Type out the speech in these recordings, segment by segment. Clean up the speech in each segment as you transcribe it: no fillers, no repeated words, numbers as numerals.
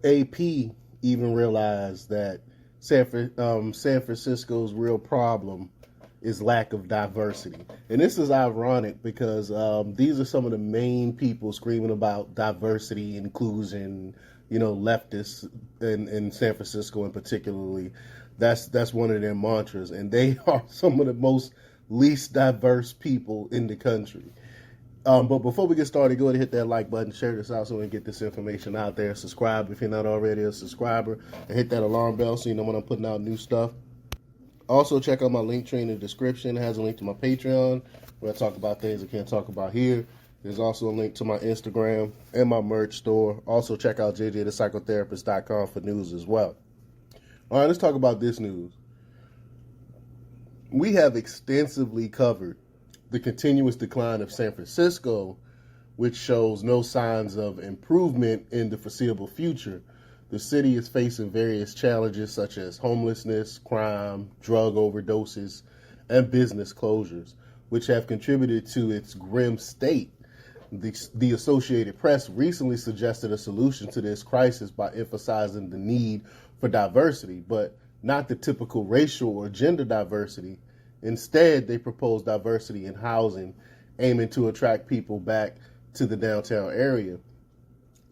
AP even realized that San Francisco's real problem is lack of diversity. And this is ironic because these are some of the main people screaming about diversity, inclusion, leftists in San Francisco, and particularly, that's one of their mantras, and they are some of the most least diverse people in the country. But before we get started, go ahead and hit that like button, share this out so we can get this information out there. Subscribe if you're not already a subscriber, and hit that alarm bell so you know when I'm putting out new stuff. Also, check out my link tree in the description. It has a link to my Patreon where I talk about things I can't talk about here. There's also a link to my Instagram and my merch store. Also, check out jjthepsychotherapist.com for news as well. All right, let's talk about this news. We have extensively covered the continuous decline of San Francisco, which shows no signs of improvement in the foreseeable future. The city is facing various challenges such as homelessness, crime, drug overdoses, and business closures, which have contributed to its grim state. The Associated Press recently suggested a solution to this crisis by emphasizing the need for diversity, but not the typical racial or gender diversity. Instead, they proposed diversity in housing, aiming to attract people back to the downtown area.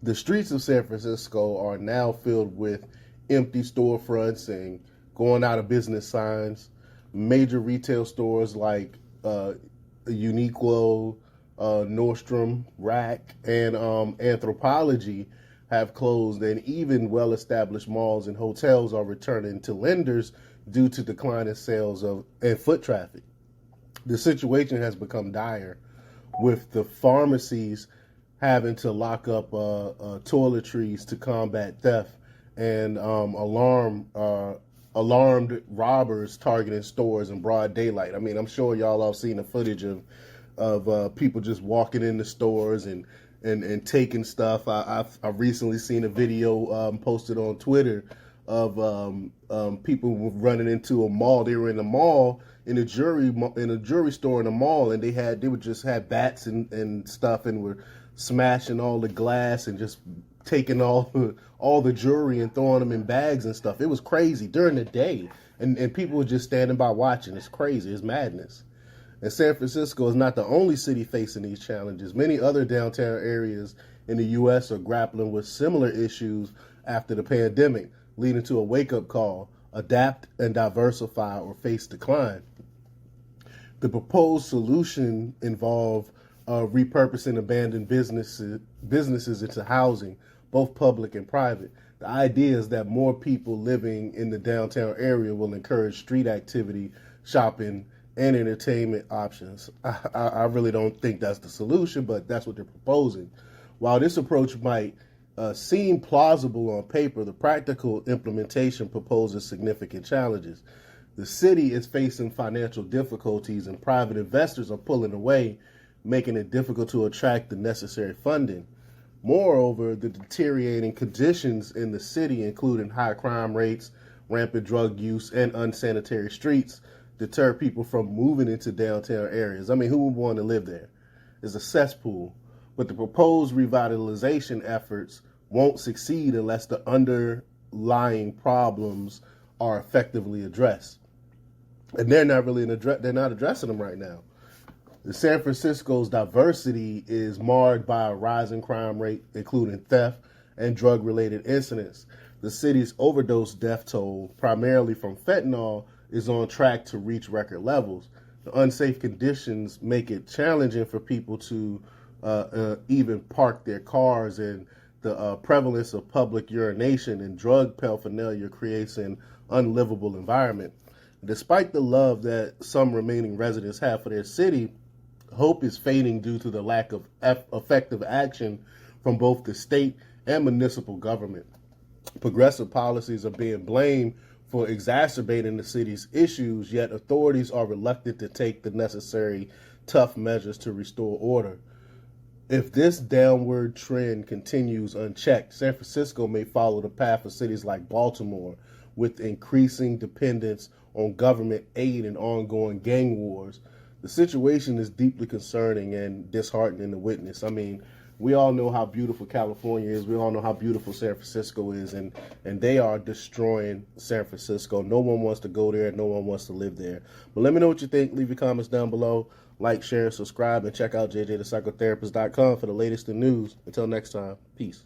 The streets of San Francisco are now filled with empty storefronts and going out of business signs. Major retail stores like Uniqlo, Nordstrom, Rack, and Anthropologie have closed, and even well-established malls and hotels are returning to lenders due to declining sales and foot traffic. The situation has become dire, with the pharmacies having to lock up toiletries to combat theft, and alarmed robbers targeting stores in broad daylight. I mean, I'm sure y'all have seen the footage of people just walking in the stores and taking stuff. I've recently seen a video posted on Twitter of people running into a mall. They were in the mall in a jewelry store in a mall, and they would just have bats and stuff, and were smashing all the glass and just taking all the jewelry and throwing them in bags and stuff. It was crazy during the day, and people were just standing by watching. It's crazy. It's madness. And San Francisco is not the only city facing these challenges. Many other downtown areas in the U.S. are grappling with similar issues after the pandemic, leading to a wake-up call: adapt and diversify or face decline. The proposed solution involve repurposing abandoned businesses into housing, both public and private. The idea is that more people living in the downtown area will encourage street activity, shopping, and entertainment options. I really don't think that's the solution, but that's what they're proposing. While this approach might seem plausible on paper, the practical implementation poses significant challenges. The city is facing financial difficulties, and private investors are pulling away, making it difficult to attract the necessary funding. Moreover, the deteriorating conditions in the city, including high crime rates, rampant drug use, and unsanitary streets, deter people from moving into downtown areas. I mean, who would want to live there? It's a cesspool. But the proposed revitalization efforts won't succeed unless the underlying problems are effectively addressed. And they're not addressing them right now. The San Francisco's diversity is marred by a rising crime rate, including theft and drug-related incidents. The city's overdose death toll, primarily from fentanyl, is on track to reach record levels. The unsafe conditions make it challenging for people to even park their cars, and the prevalence of public urination and drug paraphernalia creates an unlivable environment. Despite the love that some remaining residents have for their city, hope is fading due to the lack of effective action from both the state and municipal government. Progressive policies are being blamed for exacerbating the city's issues, yet authorities are reluctant to take the necessary tough measures to restore order. If this downward trend continues unchecked, San Francisco may follow the path of cities like Baltimore, with increasing dependence on government aid and ongoing gang wars. The situation is deeply concerning and disheartening to witness. I mean, we all know how beautiful California is. We all know how beautiful San Francisco is, and they are destroying San Francisco. No one wants to go there. No one wants to live there. But let me know what you think. Leave your comments down below. Like, share, subscribe, and check out jjthepsychotherapist.com for the latest in news. Until next time, peace.